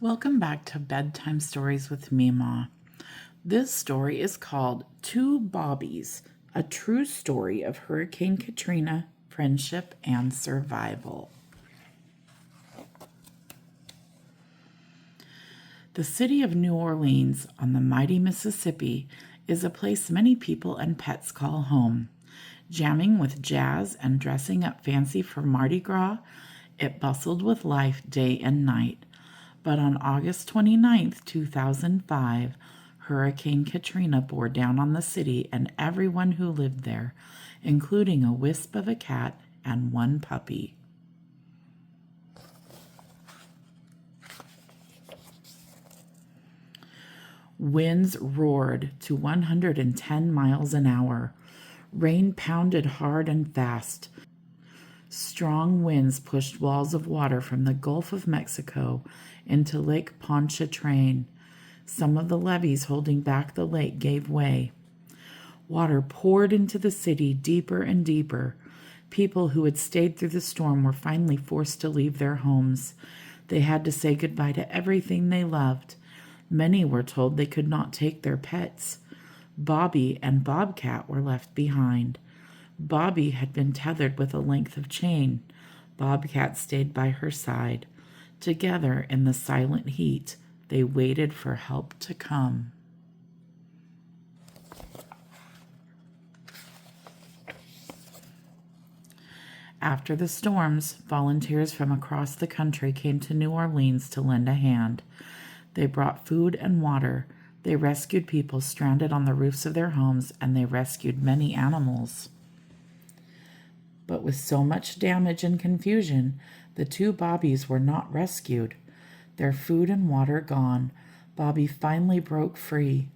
Welcome back to Bedtime Stories with Meemaw. This story is called Two Bobbies, a true story of Hurricane Katrina, friendship, and survival. The city of New Orleans on the mighty Mississippi is a place many people and pets call home. Jamming with jazz and dressing up fancy for Mardi Gras, it bustled with life day and night. But on August 29th, 2005, Hurricane Katrina bore down on the city and everyone who lived there, including a wisp of a cat and one puppy. Winds roared to 110 miles an hour. Rain pounded hard and fast. Strong winds pushed walls of water from the Gulf of Mexico into Lake Pontchartrain. Some of the levees holding back the lake gave way. Water poured into the city deeper and deeper. People who had stayed through the storm were finally forced to leave their homes. They had to say goodbye to everything they loved. Many were told they could not take their pets. Bobby and Bobcat were left behind. Bobby had been tethered with a length of chain. Bobcat stayed by her side. Together in the silent heat, they waited for help to come. After the storms, volunteers from across the country came to New Orleans to lend a hand. They brought food and water. They rescued people stranded on the roofs of their homes, and they rescued many animals. But with so much damage and confusion, the two Bobbies were not rescued. Their food and water gone, Bobby finally broke free.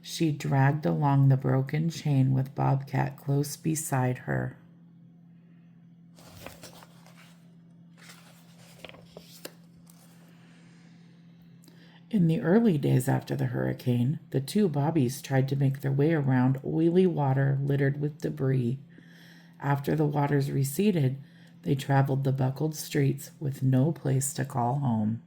She dragged along the broken chain with Bobcat close beside her. In the early days after the hurricane, the two Bobbies tried to make their way around oily water littered with debris. After the waters receded, they traveled the buckled streets with no place to call home.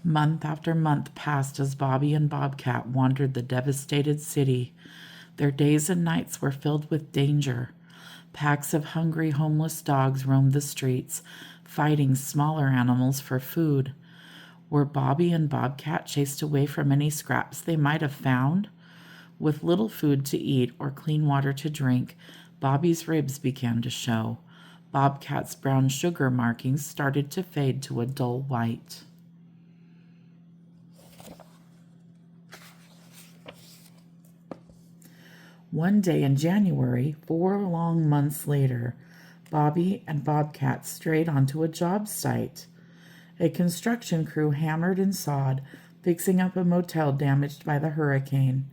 Month after month passed as Bobby and Bobcat wandered the devastated city. Their days and nights were filled with danger. Packs of hungry, homeless dogs roamed the streets, fighting smaller animals for food. Were Bobby and Bobcat chased away from any scraps they might have found? With little food to eat or clean water to drink, Bobby's ribs began to show. Bobcat's brown sugar markings started to fade to a dull white. One day in January, 4 long months later, Bobby and Bobcat strayed onto a job site. A construction crew hammered and sawed, fixing up a motel damaged by the hurricane.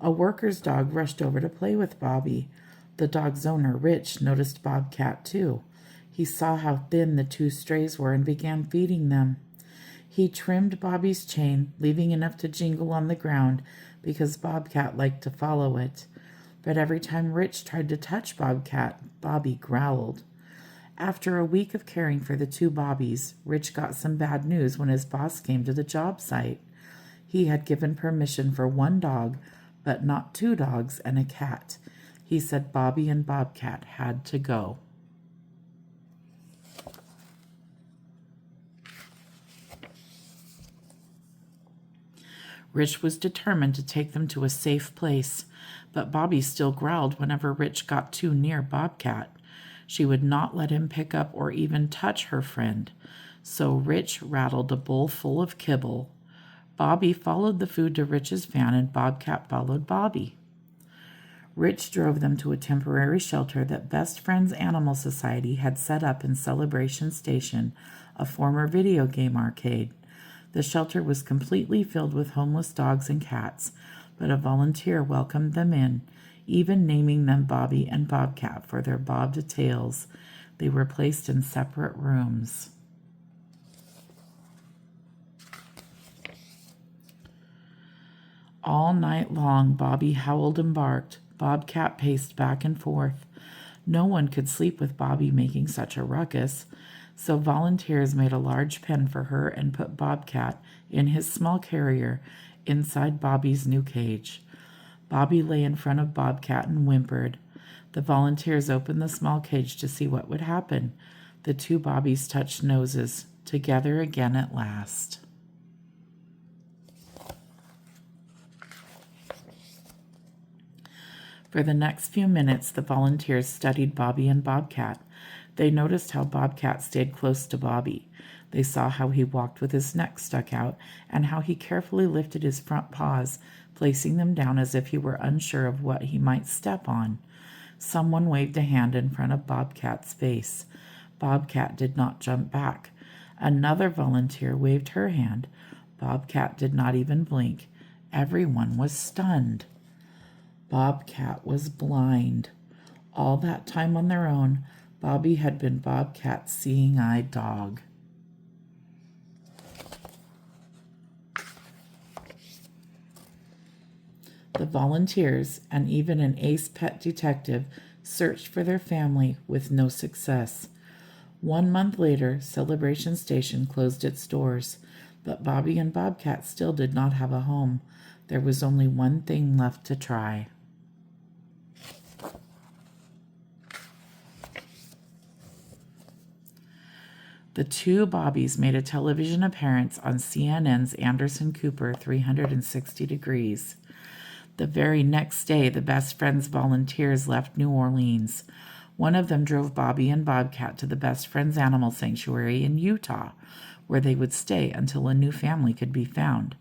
A worker's dog rushed over to play with Bobby. The dog's owner, Rich, noticed Bobcat too. He saw how thin the two strays were and began feeding them. He trimmed Bobby's chain, leaving enough to jingle on the ground because Bobcat liked to follow it. But every time Rich tried to touch Bobcat, Bobby growled. After a week of caring for the two Bobbies, Rich got some bad news when his boss came to the job site. He had given permission for one dog, but not two dogs and a cat. He said Bobby and Bobcat had to go. Rich was determined to take them to a safe place, but Bobby still growled whenever Rich got too near Bobcat. She would not let him pick up or even touch her friend, so Rich rattled a bowl full of kibble. Bobby followed the food to Rich's van, and Bobcat followed Bobby. Rich drove them to a temporary shelter that Best Friends Animal Society had set up in Celebration Station, a former video game arcade. The shelter was completely filled with homeless dogs and cats, but a volunteer welcomed them in, even naming them Bobby and Bobcat for their bobbed tails. They were placed in separate rooms. All night long, Bobby howled and barked. Bobcat paced back and forth. No one could sleep with Bobby making such a ruckus, so volunteers made a large pen for her and put Bobcat in his small carrier inside Bobby's new cage. Bobby lay in front of Bobcat and whimpered. The volunteers opened the small cage to see what would happen. The two Bobbies touched noses, together again at last. For the next few minutes, the volunteers studied Bobby and Bobcat. They noticed how Bobcat stayed close to Bobby. They saw how he walked with his neck stuck out and how he carefully lifted his front paws, placing them down as if he were unsure of what he might step on. Someone waved a hand in front of Bobcat's face. Bobcat did not jump back. Another volunteer waved her hand. Bobcat did not even blink. Everyone was stunned. Bobcat was blind. All that time on their own, Bobby had been Bobcat's seeing-eyed dog. The volunteers and even an ace pet detective searched for their family with no success. 1 month later, Celebration Station closed its doors, but Bobby and Bobcat still did not have a home. There was only one thing left to try. The two Bobbies made a television appearance on CNN's Anderson Cooper 360 Degrees. The very next day, the Best Friends volunteers left New Orleans. One of them drove Bobby and Bobcat to the Best Friends Animal Sanctuary in Utah, where they would stay until a new family could be found.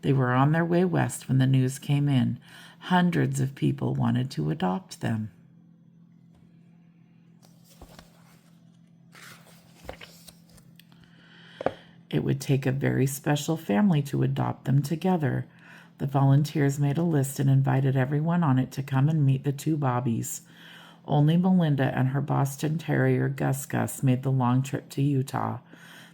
They were on their way west when the news came in. Hundreds of people wanted to adopt them. It would take a very special family to adopt them together. The volunteers made a list and invited everyone on it to come and meet the two Bobbies. Only Melinda and her Boston Terrier Gus made the long trip to Utah.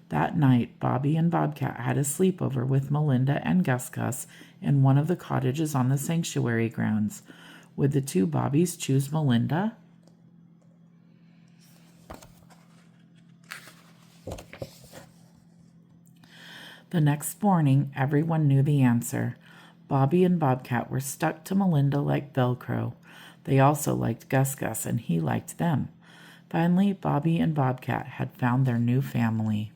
That night, Bobby and Bobcat had a sleepover with Melinda and Gus in one of the cottages on the sanctuary grounds. Would the two Bobbies choose Melinda? The next morning, everyone knew the answer. Bobby and Bobcat were stuck to Melinda like Velcro. They also liked Gus, and he liked them. Finally, Bobby and Bobcat had found their new family.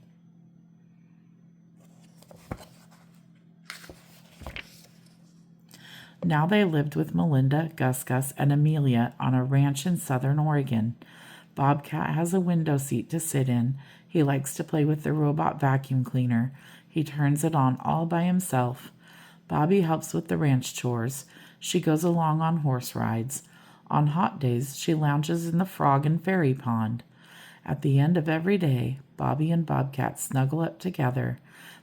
Now they lived with Melinda, Gus, and Amelia on a ranch in southern Oregon. Bobcat has a window seat to sit in. He likes to play with the robot vacuum cleaner. He turns it on all by himself. Bobby helps with the ranch chores. She goes along on horse rides. On hot days, she lounges in the frog and fairy pond. At the end of every day, Bobby and Bobcat snuggle up together.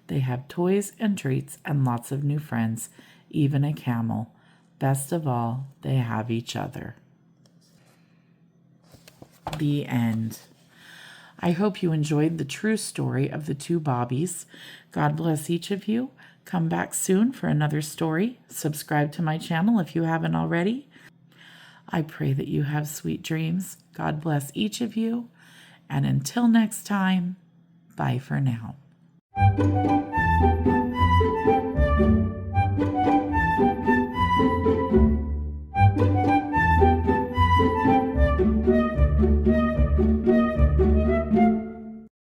They have toys and treats and lots of new friends, even a camel. Best of all, they have each other. The end. I hope you enjoyed the true story of the two Bobbies. God bless each of you. Come back soon for another story. Subscribe to my channel if you haven't already. I pray that you have sweet dreams. God bless each of you. And until next time, bye for now.